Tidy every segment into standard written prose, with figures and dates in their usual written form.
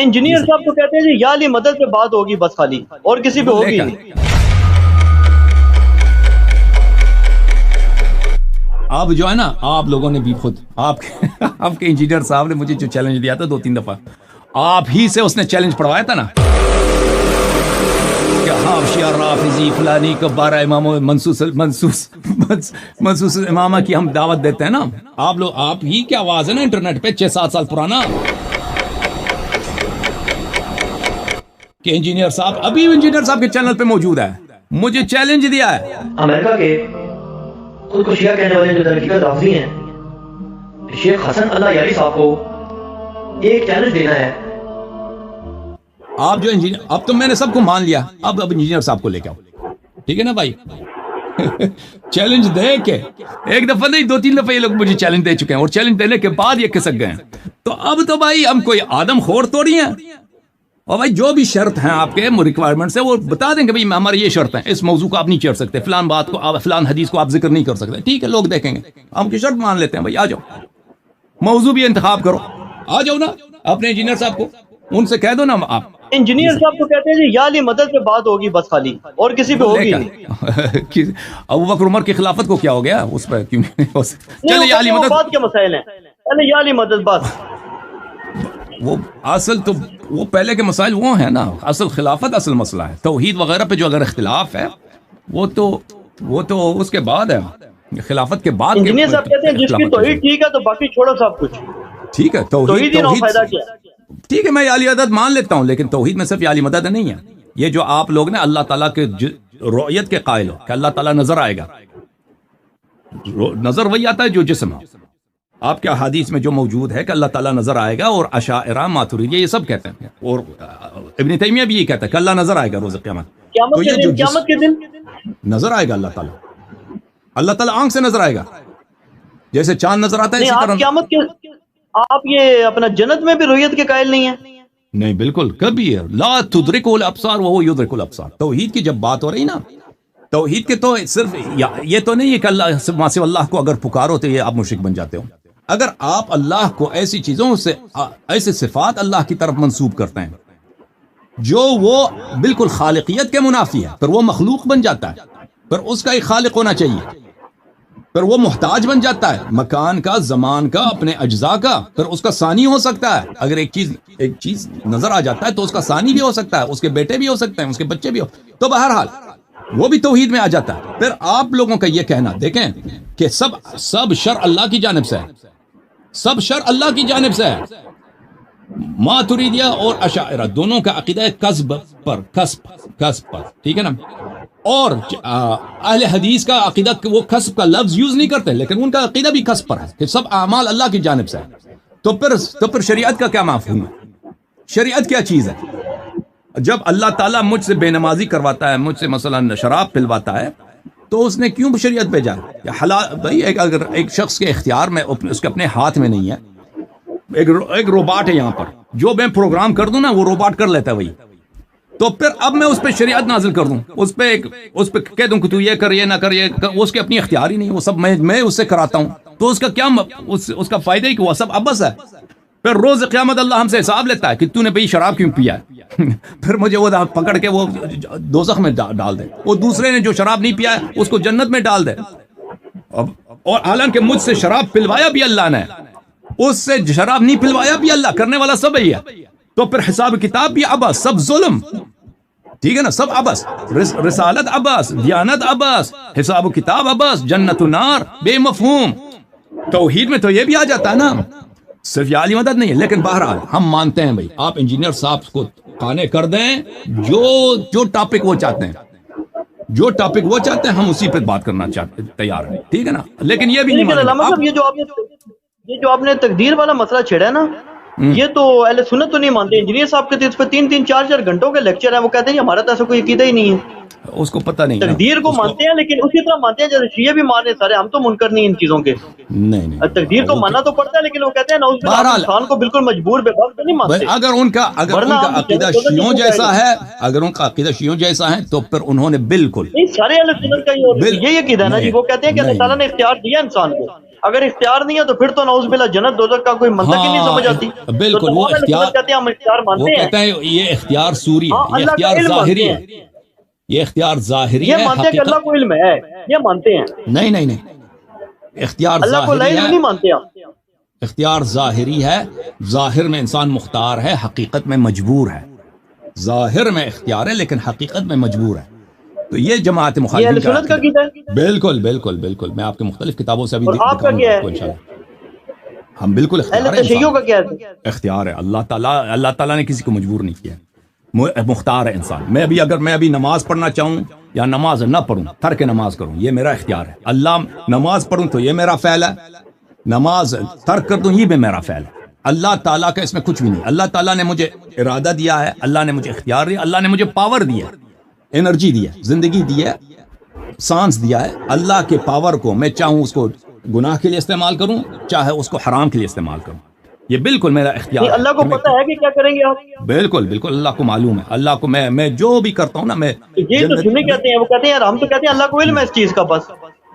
Engineer صاحب کو کہتے ہیں جی یا علی مدد پہ بات ہوگی بس خالی، اور کسی پہ ہوگی نہیں۔ اب جو ہے نا آپ لوگوں نے بھی خود آپ کے انجینئر صاحب نے مجھے جو چیلنج دیا تھا 2-3 دفعہ، آپ ہی سے اس نے چیلنج پڑھوایا تھا نا کہ حافظ رافضی فلانی کو 12 امام منصوص امامہ کی ہم دعوت دیتے ہیں نا، آپ ہی کی آواز ہے نا انٹرنیٹ پہ 6-7 سال پرانا، کہ انجینئر صاحب ابھی انجینئر صاحب کے چینل پہ موجود ہے، مجھے چیلنج دیا ہے۔ امریکہ کے خود کو شیعہ کہنے والے جو در حقیقت رافضی ہیں، شیخ حسن اللہ یاری صاحب کو ایک چیلنج دینا ہے۔ آپ جو انجینئر، اب تو میں نے سب کو مان لیا، اب انجینئر صاحب کو لے کے آؤ، ٹھیک ہے نا بھائی؟ چیلنج دے کے ایک دفعہ نہیں 2-3 دفعہ یہ لوگ مجھے چیلنج دے چکے ہیں، اور چیلنج دینے کے بعد یہ کھسک گئے ہیں، تو اب تو بھائی ہم کوئی آدم خور تو نہیں ہیں، اور بھائی جو بھی شرط ہیں آپ کے ریکوائرمنٹس ہیں وہ بتا دیں کہ بھائی ہمارے یہ شرط ہیں، اس موضوع کو آپ نہیں چھیڑ سکتے، فلان بات کو فلان حدیث کو آپ ذکر نہیں کر سکتے، ٹھیک ہے لوگ دیکھیں گے، ہم کی شرط مان لیتے ہیں، بھائی آ جاؤ، موضوع بھی انتخاب کرو، آ جاؤ نا اپنے انجینئر صاحب کو ان سے کہہ دو نا آپ۔ انجینئر صاحب کو کہتے ہیں جی یا علی مدد پہ بات ہوگی بس خالی، اور کسی پہ ہوگی نہیں۔ ابوبکر عمر کی خلافت کو کیا ہو گیا اس پہ کیوں نہیں ہو سکتا؟ چلے یا علی مدد، بات کے مسائل ہیں، پہلے یا علی مدد بس، وہ اصل تو وہ پہلے کے مسائل وہ ہیں نا، اصل خلافت اصل مسئلہ ہے، توحید وغیرہ پہ جو اگر اختلاف ہے وہ تو اس کے بعد ہے، خلافت کے بعد۔ انجینئر صاحب کہتے ہیں جس کی توحید ٹھیک ہے تو باقی چھوڑو سب کچھ، ٹھیک ہے توحید ہی نہ فائدہ کیا، ٹھیک ہے میں یا علی مدد مان لیتا ہوں، لیکن توحید میں صرف یا علی مدد نہیں ہے، یہ جو آپ لوگ نے اللہ تعالیٰ کے رؤیت کے قائل ہو کہ اللہ تعالیٰ نظر آئے گا، نظر وہی آتا ہے جو جسم ہے، آپ کے حدیث میں جو موجود ہے کہ اللہ تعالیٰ نظر آئے گا، اور اشاعرہ ماتریدیہ یہ سب کہتے ہیں، اور ابن تیمیہ بھی یہ کہتا ہے کہ اللہ نظر آئے گا روز قیامت، قیامت کے دن نظر آئے گا اللہ تعالیٰ آنکھ سے نظر آئے گا، جیسے چاند نظر آتا ہے اسی طرح قیامت کے، آپ یہ اپنا جنت میں بھی رؤیت کے قائل نہیں ہیں؟ نہیں بالکل کبھی ہے، لا تدرکہ الابصار وہو یدرک الابصار، توحید کی جب بات ہو رہی نا، توحید کے تو صرف یہ تو نہیں ہے کہ اللہ سوا اللہ کو اگر پکارو تو یہ آپ مشرک بن جاتے ہو، اگر آپ اللہ کو ایسی چیزوں سے ایسے صفات اللہ کی طرف منسوب کرتے ہیں جو وہ بالکل خالقیت کے منافی ہے، پھر وہ مخلوق بن جاتا ہے، پھر اس کا ایک خالق ہونا چاہیے، پھر وہ محتاج بن جاتا ہے مکان کا، زمان کا، اپنے اجزاء کا، پھر اس کا ثانی ہو سکتا ہے، اگر ایک چیز نظر آ جاتا ہے تو اس کا ثانی بھی ہو سکتا ہے، اس کے بیٹے بھی ہو سکتے ہیں، اس کے بچے بھی تو بہرحال وہ بھی توحید میں آ جاتا ہے۔ پھر آپ لوگوں کا یہ کہنا دیکھیں کہ سب شر اللہ کی جانب سے ہے، سب شر اللہ کی جانب سے ہے، ماتریدیہ اور اشاعرہ دونوں کا عقیدہ ہے کسب پر، ٹھیک ہے نا، اور اہل حدیث کا عقیدہ وہ کسب کا لفظ یوز نہیں کرتے، لیکن ان کا عقیدہ بھی کسب پر ہے کہ سب اعمال اللہ کی جانب سے ہے، تو پھر شریعت کا کیا مفہوم ہے؟ شریعت کیا چیز ہے؟ جب اللہ تعالیٰ مجھ سے بے نمازی کرواتا ہے، مجھ سے مثلا شراب پلواتا ہے، تو اس نے کیوں شریعت بھیجا؟ حلال بھائی، اگر ایک شخص کے اختیار میں، اس کے اپنے ہاتھ میں نہیں ہے، ایک روباٹ ہے یہاں پر، جو میں پروگرام کر دوں نا وہ روباٹ کر لیتا ہے وہی، تو پھر اب میں اس پہ شریعت نازل کر دوں، اس پہ کہہ دوں کہ تو یہ کر، یہ نہ کر، یہ وہ اس کے اپنی اختیار ہی نہیں، وہ سب میں اس سے کراتا ہوں، تو اس کا کیا اس کا فائدہ ہی کہ وہ سب ابس ہے۔ پھر روز قیامت اللہ ہم سے حساب لیتا ہے کہ تو نے بھئی شراب کیوں پیا ہے، پھر مجھے وہ پکڑ کے وہ دوزخ میں ڈال دے، وہ دوسرے نے جو شراب نہیں پیا ہے اس کو جنت میں ڈال دے، اور حالانکہ مجھ سے شراب پلوایا بھی اللہ نے، اس سے شراب نہیں پلوایا بھی اللہ، کرنے والا سب ہی ہے، تو پھر حساب کتاب بھی ابس، سب ظلم، ٹھیک ہے نا، سب ابس، رسالت ابس، دیانت ابس، حساب و کتاب ابس، جنت و نار بے مفہوم۔ توحید میں تو یہ بھی آ جاتا ہے نا، صرف یا علی مدد نہیں ہے، لیکن بہرحال ہم مانتے ہیں بھائی آپ انجینئر صاحب کو قانے کر دیں، جو ٹاپک وہ چاہتے ہیں ہم اسی پہ بات کرنا تیار ہیں، ٹھیک ہے نا، لیکن یہ بھی نہیں مانتے۔ یہ جو آپ نے تقدیر والا مسئلہ چھیڑا ہے نا، یہ تو اہل سنت تو نہیں مانتے، انجینئر صاحب کہتے ہیں اس پہ 3-3 4-4 گھنٹوں کے لیکچر ہیں، وہ کہتے ہیں ہمارا تو ایسا کوئی عقیدہ ہی نہیں ہے، اس کو پتہ نہیں، تقدیر کو مانتے ہیں لیکن اسی طرح مانتے ہیں جیسے شیعہ بھی مان رہے سارے، ہم تو منکر نہیں ان چیزوں کے، نہیں تقدیر کو ماننا تو پڑتا ہے، لیکن وہ کہتے ہیں نعوذ باللہ انسان کو بالکل مجبور بے بس نہیں مانتے۔ اگر ان کا عقیدہ شیعوں جیسا ہے، اگر ان کا عقیدہ شیعوں جیسا ہے تو پھر انہوں نے بالکل سارے اہل سنت کا یہی عقیدہ ہے نا جی، وہ کہتے ہیں کہ اللہ تعالیٰ نے اختیار دیا انسان کو، اگر اختیار نہیں ہے تو پھر تو نعوذ باللہ جنت دوزخ کا کوئی منطق ہی نہیں سمجھ آتی. بالکل وہ اختیار کہتے ہیں ہم اختیار وہ مانتے ہیں. کہتے ہیں یہ اختیار سوری ہے, یہ اللہ کا اختیار علم ظاہری مانتے ہے, یہ اختیار ظاہری یہ ہے. مانتے ہیں کہ اللہ کو علم ہے, یہ مانتے ہیں. نہیں نہیں نہیں, اختیار اللہ کو ظاہری علم ہے, نہیں مانتے آپ. اختیار ظاہری ہے. ظاہر میں انسان مختار ہے, حقیقت میں مجبور ہے. ظاہر میں اختیار ہے لیکن حقیقت میں مجبور ہے. تو یہ جماعت یہ مخالفین اہل سنت کا عقیدہ ہے. بالکل بالکل بالکل, میں آپ کے مختلف کتابوں سے ابھی اور آپ کا دکھاؤں کیا گا ہے؟ آپ کو انشاءاللہ. ہم بالکل اختیار اہل ہے, تشیع کا کیا ہے؟ اختیار ہے. اللہ تعالیٰ نے کسی کو مجبور نہیں کیا, مختار ہے انسان. میں ابھی نماز پڑھنا چاہوں یا نماز نہ پڑھوں, ترک نماز کروں, یہ میرا اختیار ہے. اللہ نماز پڑھوں تو یہ میرا فعل ہے, نماز ترک کر دوں یہ بھی میرا فعل ہے. اللہ تعالیٰ کا اس میں کچھ بھی نہیں. اللہ تعالیٰ نے مجھے ارادہ دیا ہے, اللہ نے مجھے اختیار دیا, اللہ نے مجھے پاور دیا, انرجی دیا, زندگی دی ہے, سانس دیا ہے. اللہ کے پاور کو میں چاہوں اس کو گناہ کے لیے استعمال کروں, چاہے اس کو حرام کے لیے استعمال کروں, یہ بالکل میرا اختیار ہے. اللہ کو پتہ ہے کہ کیا کریں گے آپ؟ بالکل بالکل, اللہ کو معلوم ہے. اللہ کو میں جو بھی کرتا ہوں نا, میں یہ تو سنی کہتے ہیں, وہ کہتے ہیں یار ہم تو کہتے ہیں اللہ کو علم ہے اس چیز کا, بس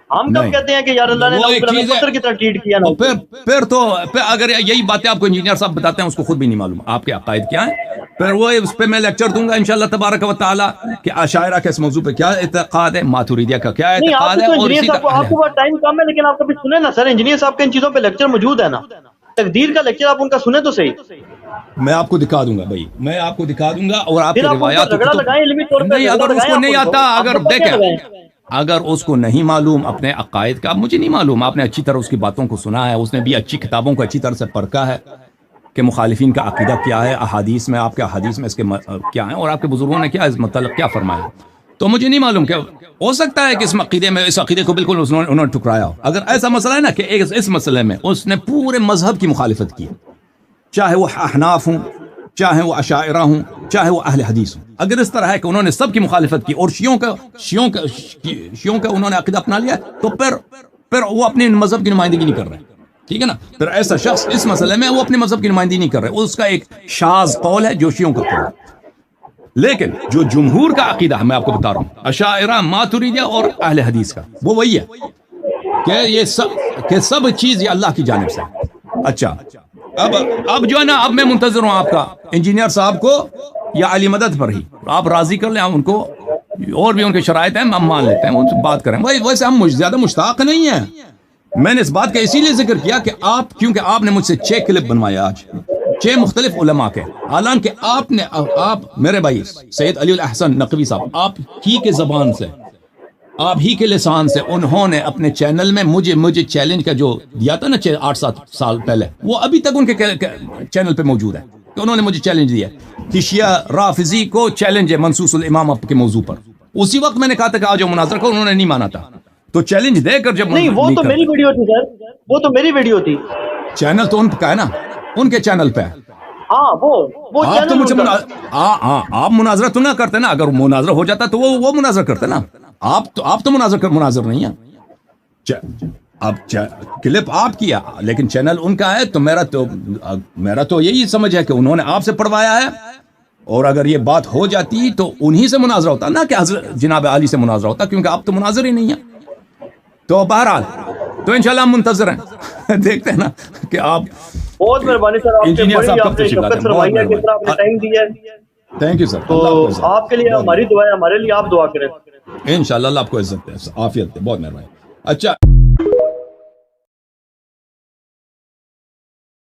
ہم کب کہتے ہیں کہ یار اللہ نے پتھر کی طرح ٹریٹ کیا نا. پھر اگر یہی باتیں آپ کو انجینئر صاحب بتاتے ہیں, اس کو خود بھی نہیں معلوم آپ کے عقائد کیا ہیں. پھر وہ اس پہ میں لیکچر دوں گا انشاءاللہ تبارک و تعالی کہ عشائرہ کے اس موضوع پہ کیا اعتقاد ہے, ماتوریدیہ کا کیا اعتقاد ہے. اور اسی طرح آپ کو بہت ٹائم کم ہے, لیکن آپ کبھی سنیں نا سر, انجینئر صاحب کے ان چیزوں پہ لیکچر موجود ہے نا, تقدیر کا لیکچر آپ ان کا سنیں تو صحیح. میں آپ کو دکھا دوں گا بھائی, میں آپ کو دکھا دوں گا. اور آپ کی روایات نہیں, اگر اس کو نہیں آتا, اگر دیکھیں اگر اس کو نہیں معلوم اپنے عقائد کا, مجھے نہیں معلوم, آپ نے اچھی طرح اس کی باتوں کو سنا ہے, اس نے بھی اچھی کتابوں کو اچھی طرح سے پرکھا ہے کہ مخالفین کا عقیدہ کیا ہے, احادیث میں آپ کے احادیث میں اس کے کیا ہیں, اور آپ کے بزرگوں نے کیا اس متعلق کیا فرمایا. تو مجھے نہیں معلوم کہ ہو سکتا ہے کہ اس عقیدے کو بالکل انہوں نے ٹھکرایا ہو. اگر ایسا مسئلہ ہے نا کہ اس مسئلے میں اس نے پورے مذہب کی مخالفت کی, چاہے وہ احناف ہوں, چاہے وہ عشائرہ ہوں, چاہے وہ اہل حدیث ہوں, اگر اس طرح ہے کہ انہوں نے سب کی مخالفت کی اور شیعوں کا انہوں نے عقیدہ اپنا لیا, تو پھر وہ اپنے مذہب کی نمائندگی نہیں کر رہے. ٹھیک ہے نا, پھر ایسا شخص اس مسئلے میں وہ اپنے مذہب کی نمائندگی نہیں کر رہے, اس کا ایک شاذ قول ہے جو شیعوں کا قول ہے. لیکن جو جمہور کا عقیدہ ہے, میں آپ کو بتا رہا ہوں, عشائرہ, ماتوریدیہ اور اہل حدیث کا, وہ وہی ہے کہ یہ سب چیز یہ اللہ کی جانب سے. اچھا, اب جو ہے نا, اب میں منتظر ہوں آپ کا انجینئر صاحب کو یا علی مدد پر ہی, آپ راضی کر لیں ان کو, اور بھی ان کے شرائط ہیں, ہم مان لیتے ہیں, ان سے بات کریں. ویسے ہم زیادہ مشتاق نہیں ہیں. میں نے اس بات کا اسی لیے ذکر کیا کہ کیونکہ آپ نے مجھ سے 6 کلپ بنوایا آج, 6 مختلف علماء کے, حالانکہ آپ میرے بھائی سید علی الاحسن نقوی صاحب, آپ ہی کے زبان سے, آپ ہی کے لسان سے انہوں نے اپنے چینل میں مجھے چیلنج کا جو دیا تھا نا 8-7 سال پہلے, وہ ابھی تک ان کے چینل پہ موجود ہے کہ انہوں نے مجھے چیلنج دیا کہ شیعہ رافضی کو چیلنج ہے منصوص الامام کے موضوع پر. اسی وقت میں نے کہا تھا کہ آج مناظرہ کو, انہوں نے نہیں مانا تھا. تو چیلنج دے کر جب نہیں, وہ تو میری ویڈیو تھی سر, وہ تو میری ویڈیو تھی. چینل تو ان کا ہے نا, ان کے چینل پہ. ہاں, وہ آپ تو مجھے آپ مناظرہ تو نہ کرتے نا, اگر مناظرہ ہو جاتا تو وہ مناظرہ کرتے نا. آپ تو مناظر نہیں ہے. اب کلپ آپ کیا لیکن چینل ان کا ہے, تو میرا تو یہی سمجھ ہے کہ انہوں نے آپ سے پڑھوایا ہے, اور اگر یہ بات ہو جاتی تو انہی سے مناظرہ ہوتا نا, کہ حضرت جناب علی سے مناظرہ ہوتا, کیونکہ آپ تو مناظر ہی نہیں ہیں. تو بہرحال تو انشاءاللہ ہم منتظر ہیں, دیکھتے ہیں نا کہ آپ. بہت مہربانی سر, آپ نے شفقت فرمائی ہے, کس طرح آپ نے ٹائم دیا ہے. Thank you sir. تو آپ کے لیے ہماری دعا ہے, ہمارے لیے آپ دعا کریں. انشاءاللہ اللہ آپ کو عزت دے, عافیت دے, بہت مہربانی. اچھا.